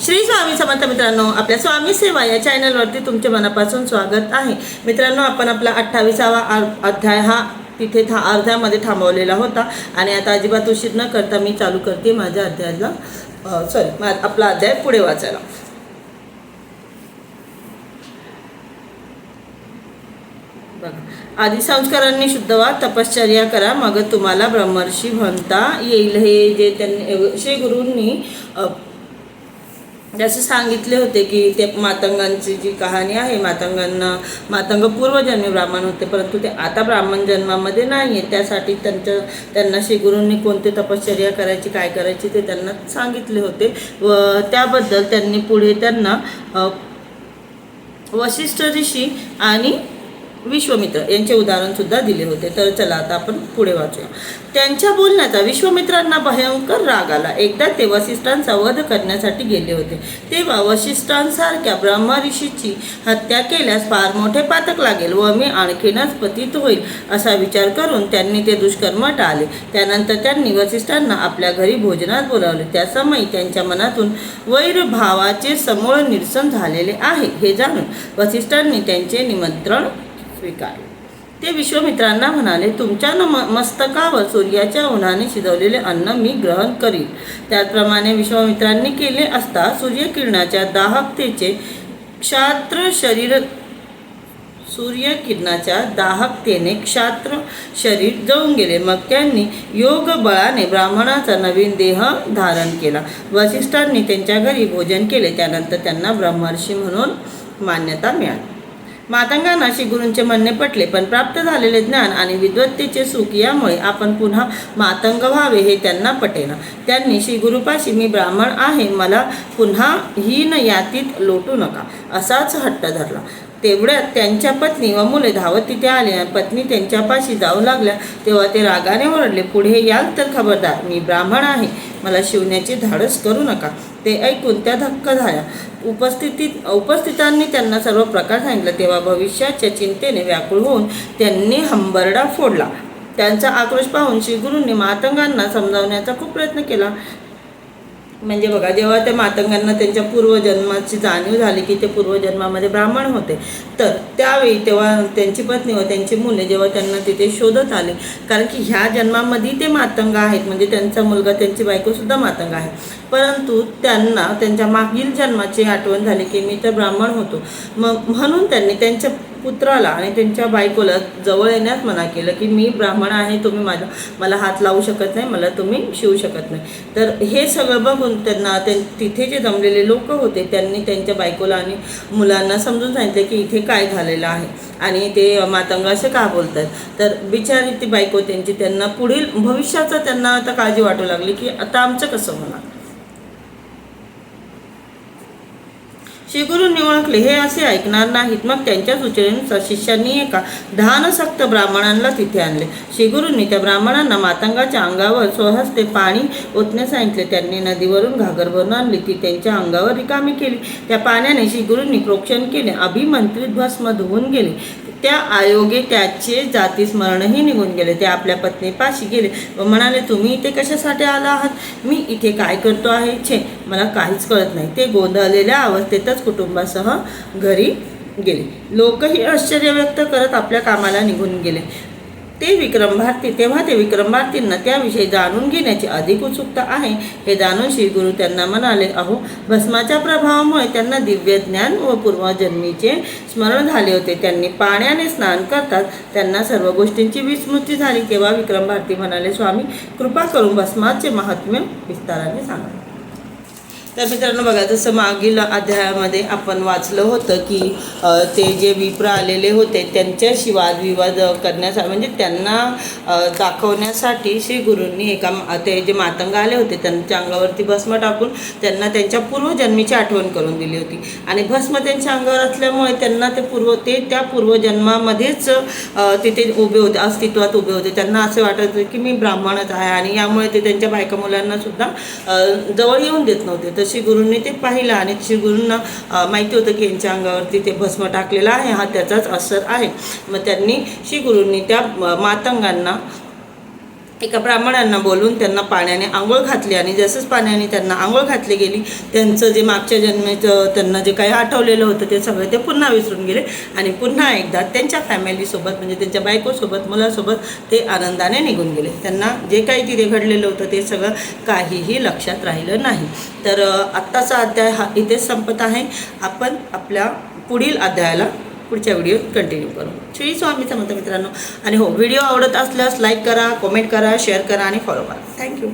श्री स्वामी समर्थ मित्रांनो, आपल्या स्वामी सेवा या चॅनलवरती तुमचे मनापासून स्वागत आहे। मित्रांनो, आपण आपला 28वा अध्याय हा तिथे अर्ध्यामध्ये थांबवलेला होता आणि आता अजिबात उशीर न करता मी चालू करते माझ्या अध्यायाला आपला अध्याय पुढे वाचायला। आदि संस्कारांनी शुद्ध व्हा, तपश्चर्या करा, मग तुम्हाला ब्रह्मर्षी म्हणता येईल। हे जे त्यांनी श्री गुरूंनी जसे सांगितले होते की ते मातंगांची जी कहाणी आहे, मातंग पूर्वजन्मी ब्राह्मण होते, परंतु ते आता ब्राह्मण जन्मामध्ये नाही आहे। त्यासाठी त्यांना श्री गुरूंनी कोणते तपश्चर्या करायची, काय करायची ते त्यांना सांगितले होते व त्याबद्दल त्यांनी पुढे त्यांना वशिष्ठ ऋषी आणि विश्वामित्र यांचे उदाहरण सुद्धा दिले होते। तर चला आता आपण पुढे वाचूया। त्यांच्या बोलण्याचा विश्वामित्रांना भयंकर राग आला। एकदा ते वसिष्ठांचा वध करण्यासाठी गेले होते, तेव्हा वसिष्ठांसारख्या ब्रह्मऋषीची हत्या केल्यास फार मोठे पातक लागेल व मी आणखीनच पतित होईल असा विचार करून त्यांनी ते दुष्कर्म टाळले। त्यानंतर त्यांनी वसिष्ठांना आपल्या घरी भोजनात बोलावले। त्या समयी त्यांच्या मनातून वैरभावाचे समूळ निरसन झालेले आहे हे जाणून वसिष्ठांनी त्यांचे निमंत्रण स्वीकारले। ते विश्वामित्रांना म्हणाले, तुमच्या मस्तकावर सूर्याच्या उन्हाने शिजवलेले अन्न मी ग्रहण करीन। त्याचप्रमाणे विश्वामित्रांनी केले असता सूर्यकिरणाच्या दाहकतेने क्षात्र शरीर जळून गेले। मग त्यांनी योग बळाने ब्राह्मणाचा नवीन देह धारण केला। वसिष्ठांनी त्यांच्या घरी भोजन केले। त्यानंतर त्यांना ब्रह्मर्षी म्हणून मान्यता मिळाली। मातंगांना श्री गुरूंचे म्हणणे पटले, पण प्राप्त झालेले ज्ञान आणि विद्वत्तेचे सुख यामुळे आपण पुन्हा मातंग व्हावे हे त्यांना पटेना। त्यांनी श्री गुरुपाशी मी ब्राह्मण आहे, मला पुन्हा हीन यातीत लोटू नका असाच हट्ट धरला। तेवढ्यात त्यांच्या पत्नी व मुले धावत तिथे आले। पत्नी त्यांच्यापाशी जाऊ लागल्या तेव्हा ते रागाने ओरडले, पुढे याल तर खबरदार, मी ब्राह्मण आहे, मला शिवण्याचे धाडस करू नका। ते ऐकून त्या धक्का झाल्या। उपस्थितांनी त्यांना सर्व प्रकार सांगितला। तेव्हा भविष्याच्या चिंतेने व्याकुळ होऊन त्यांनी हंबरडा फोडला। त्यांचा आक्रोश पाहून श्री गुरूंनी मातंगांना समजावण्याचा खूप प्रयत्न केला। म्हणजे बघा, जेव्हा त्या मातंगांना त्यांच्या पूर्वजन्माची जाणीव झाली की ते पूर्वजन्मामध्ये ब्राह्मण होते, तर त्यावेळी तेव्हा त्यांची पत्नी व त्यांची मुले जेव्हा त्यांना तिथे शोधत आले, कारण की ह्या जन्मामध्ये ते मातंग आहेत, म्हणजे त्यांचा मुलगा त्यांची बायकोसुद्धा मातंग आहे, परंतु त्यांना त्यांच्या मागील जन्माची आठवण झाली की मी तर ब्राह्मण होतो। म्हणून त्यांनी त्यांच्या पुत्राला आणि त्यांच्या बायकोला जवळ येण्यास मना केलं की मी ब्राह्मण आहे, तुम्ही मला हात लावू शकत नाही, मला तुम्ही शिवू शकत नाही। तर हे सगळं बघून त्यांना तिथे जे जमलेले लोक होते त्यांनी त्यांच्या बायकोला आणि मुलांना समजून सांगितले की इथे काय झालेलं आहे आणि ते मातंग असे का बोलतात। तर बिचारी ती बायको त्यांना पुढील भविष्याचं त्यांना आता काळजी वाटू लागली की आता आमचं कसं होणार। श्री गुरूंनी ओळखले, हे असे ऐकणार नाहीत। मग त्यांच्या सूचनेनुसार शिष्यांनी एका धानसक्त ब्राह्मणांना तिथे आणले। श्री गुरूंनी त्या ब्राह्मणांना मातंगाच्या अंगावर स्वहस्ते पाणी ओतण्यास सांगितले। त्यांनी नदीवरून घागर भरून आणली, ती त्यांच्या अंगावर रिकामी केली। त्या पाण्याने श्री गुरूंनी प्रोक्षण केले, अभिमंत्रित भस्म धुवून गेले। त्या आयोगे त्याचे जाती स्मरणही निघून गेले। ते आपल्या पत्नीपाशी गेले व म्हणाले, तुम्ही इथे कशासाठी आला आहात? मी इथे काय करतो आहे? छे, मला काहीच कळत नाही। ते गोंधळलेल्या अवस्थेतच कुटुंबासह घरी गेले। लोकही आश्चर्य व्यक्त करत आपल्या कामाला निघून गेले। तेव्हा ते विक्रम भारतींना त्याविषयी जाणून घेण्याची अधिक उत्सुकता आहे हे जाणून श्री गुरु त्यांना म्हणाले, अहो, भस्माच्या प्रभावामुळे त्यांना दिव्य ज्ञान व पूर्वजन्मीचे स्मरण झाले होते। त्यांनी पाण्याने स्नान करतात त्यांना सर्व गोष्टींची विस्मृती झाली। तेव्हा विक्रम भारती म्हणाले, स्वामी, कृपा करून भस्माचे महात्म्य विस्ताराने सांगा। तर मित्रांनो बघा, जसं मागील अध्यायामध्ये आपण वाचलं होतं की ते जे विप्र आलेले होते त्यांच्याशी वादविवाद करण्यासाठी, म्हणजे त्यांना दाखवण्यासाठी श्री गुरूंनी ते जे मातंग आले होते त्यांच्या अंगावरती भस्म टाकून त्यांना त्यांच्या पूर्वजन्मीची आठवण करून दिली होती। आणि भस्म त्यांच्या अंगावर असल्यामुळे त्यांना ते त्या पूर्वजन्मामध्येच तिथे उभे होते, अस्तित्वात उभे होते। त्यांना असे वाटत होते की मी ब्राह्मणच आहे आणि यामुळे ते त्यांच्या बायका मुलांना सुद्धा जवळ येऊन देत नव्हते। तर श्री गुरूंनी ते पाहिलं आणि श्री गुरूंना माहिती होतं की यांच्या अंगावरती ते भस्म टाकलेला आहे, हा त्याचाच असर आहे। मग त्यांनी श्री गुरूंनी त्या मातंगांना एका ब्राह्मणांना बोलून त्यांना पाण्याने आंघोळ घातली आणि जसंच पाण्याने त्यांना आंघोळ घातली गेली त्यांचं जे मागच्या जन्मेचं त्यांना जे काही आठवलेलं होतं ते सगळं ते पुन्हा विसरून गेले आणि पुन्हा एकदा त्यांच्या फॅमिलीसोबत म्हणजे त्यांच्या बायकोसोबत मुलासोबत ते आनंदाने निघून गेले. त्यांना जे काही तिथे घडलेलं होतं ते सगळं काहीही लक्षात राहिलं नाही. तर आत्ताचा अध्याय हा इथेच संपत आहे. आपण आपल्या पुढील अध्यायाला पुढच्या व्हिडिओ कंटिन्यू करू. श्री स्वामी समर्थ मित्रांनो. आणि हो, व्हिडिओ आवडत असल्यास लाईक करा, कमेंट करा, शेअर करा आणि फॉलो करा. थँक्यू.